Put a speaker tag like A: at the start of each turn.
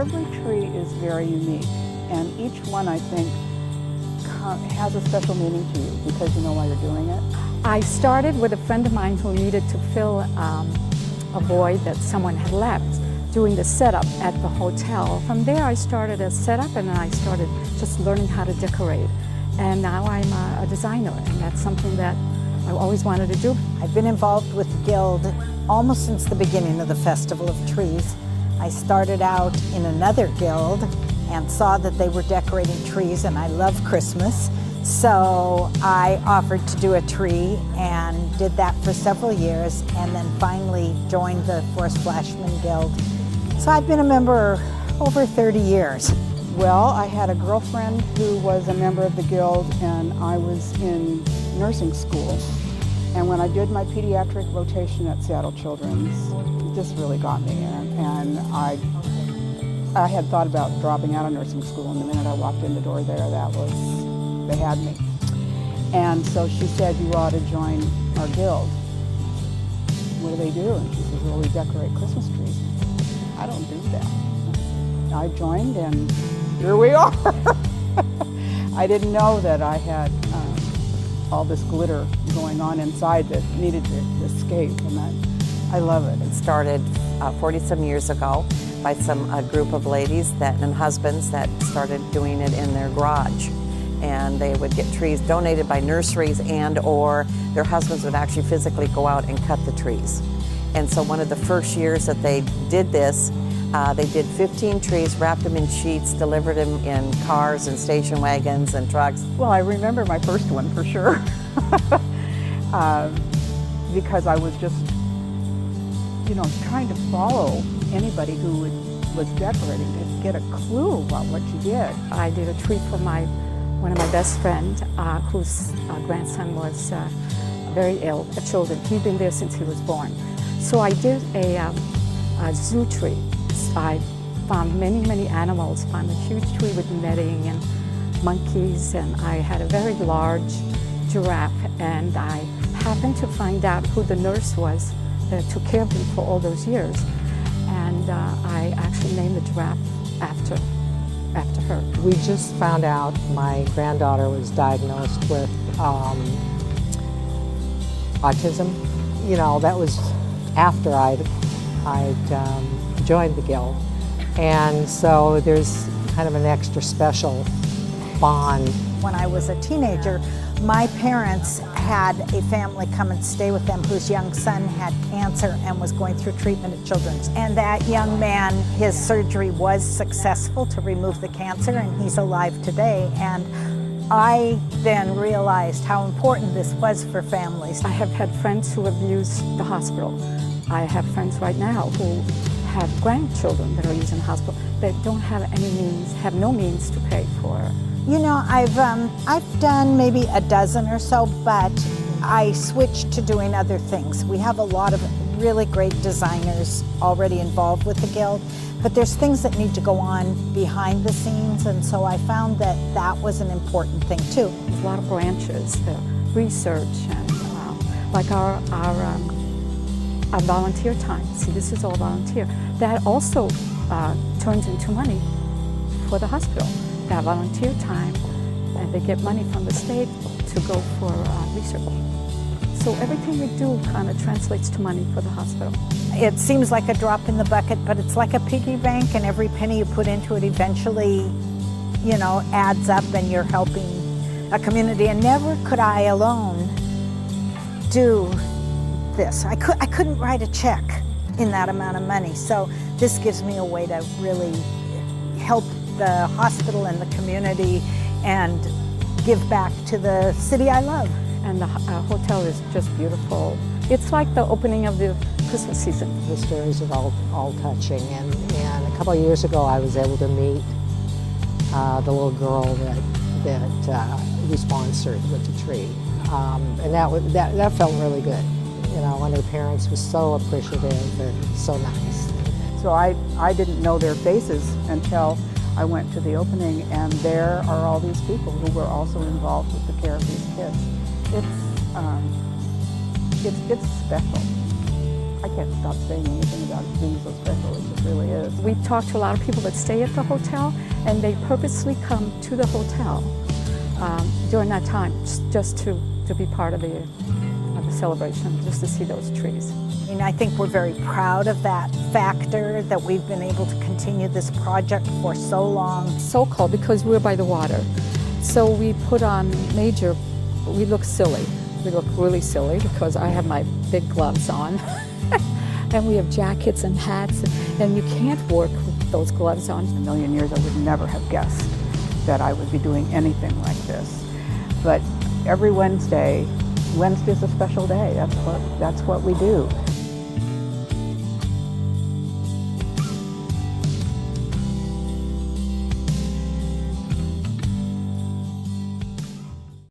A: every tree is very unique, and each one, I think, has a special meaning to you because you know why you're doing it.
B: I started with a friend of mine who needed to fill a void that someone had left doing the setup at the hotel. From there I started a setup, and then I started just learning how to decorate. And now I'm a designer, and that's something that I always wanted to do.
C: I've been involved with the Guild almost since the beginning of the Festival of Trees. I started out in another guild and saw that they were decorating trees, and I love Christmas. So I offered to do a tree and did that for several years, and then finally joined the Forest Flashman Guild. So I've been a member over 30 years.
A: Well, I had a girlfriend who was a member of the Guild, and I was in nursing school. And when I did my pediatric rotation at Seattle Children's, this really got me in. And I had thought about dropping out of nursing school, and the minute I walked in the door there, they had me. And so she said, you ought to join our Guild. What do they do? And she says, well, we decorate Christmas trees. I don't do that. I joined, and here we are. I didn't know that I had all this glitter going on inside that needed to escape, and I love it.
D: It started 40-some years ago by a group of ladies and husbands that started doing it in their garage. And they would get trees donated by nurseries, and or their husbands would actually physically go out and cut the trees. And so one of the first years that they did this, they did 15 trees, wrapped them in sheets, delivered them in cars and station wagons and trucks.
A: Well, I remember my first one for sure, because I was just, trying to follow anybody who was decorating to get a clue about what you did.
B: I did a tree for one of my best friends, whose grandson was very ill, children. He'd been there since he was born. So I did a zoo tree. I found many animals, found a huge tree with netting and monkeys, and I had a very large giraffe, and I happened to find out who the nurse was that took care of him for all those years, and I actually named the giraffe after her.
E: We just found out my granddaughter was diagnosed with autism. That was after I'd joined the Guild. And so there's kind of an extra special bond.
C: When I was a teenager, my parents had a family come and stay with them whose young son had cancer and was going through treatment at Children's. And that young man, his surgery was successful to remove the cancer, and he's alive today. And I then realized how important this was for families.
B: I have had friends who have used the hospital. I have friends right now who have grandchildren that are using the hospital that don't have any means, have no means to pay for.
C: I've done maybe a dozen or so, but I switched to doing other things. We have a lot of really great designers already involved with the Guild, but there's things that need to go on behind the scenes, and so I found that that was an important thing too.
B: There's a lot of branches, the research, and like our volunteer time. See, this is all volunteer. That also turns into money for the hospital. That volunteer time, and they get money from the state to go for research. So everything we do kind of translates to money for the hospital.
C: It seems like a drop in the bucket, but it's like a piggy bank, and every penny you put into it eventually, adds up, and you're helping a community. And never could I alone do this. I couldn't write a check in that amount of money. So this gives me a way to really help the hospital and the community and give back to the city I love.
B: And the hotel is just beautiful. It's like the opening of the Christmas season.
E: The stories are all touching, and a couple of years ago I was able to meet the little girl that we sponsored with the tree, and that felt really good. And her parents were so appreciative and so nice.
A: So I didn't know their faces until I went to the opening, and there are all these people who were also involved with the care of these kids. It's special. I can't stop saying anything about it being so special. It just really is.
B: We talk to a lot of people that stay at the hotel, and they purposely come to the hotel during that time just to be part of the celebration, just to see those trees.
C: And I think we're very proud of that factor, that we've been able to continue this project for so long.
B: So cold because we're by the water. So we put on we look silly. We look really silly because I have my big gloves on. And we have jackets and hats, and you can't work with those gloves on.
A: In a million years, I would never have guessed that I would be doing anything like this. But every Wednesday's a special day. That's what we do.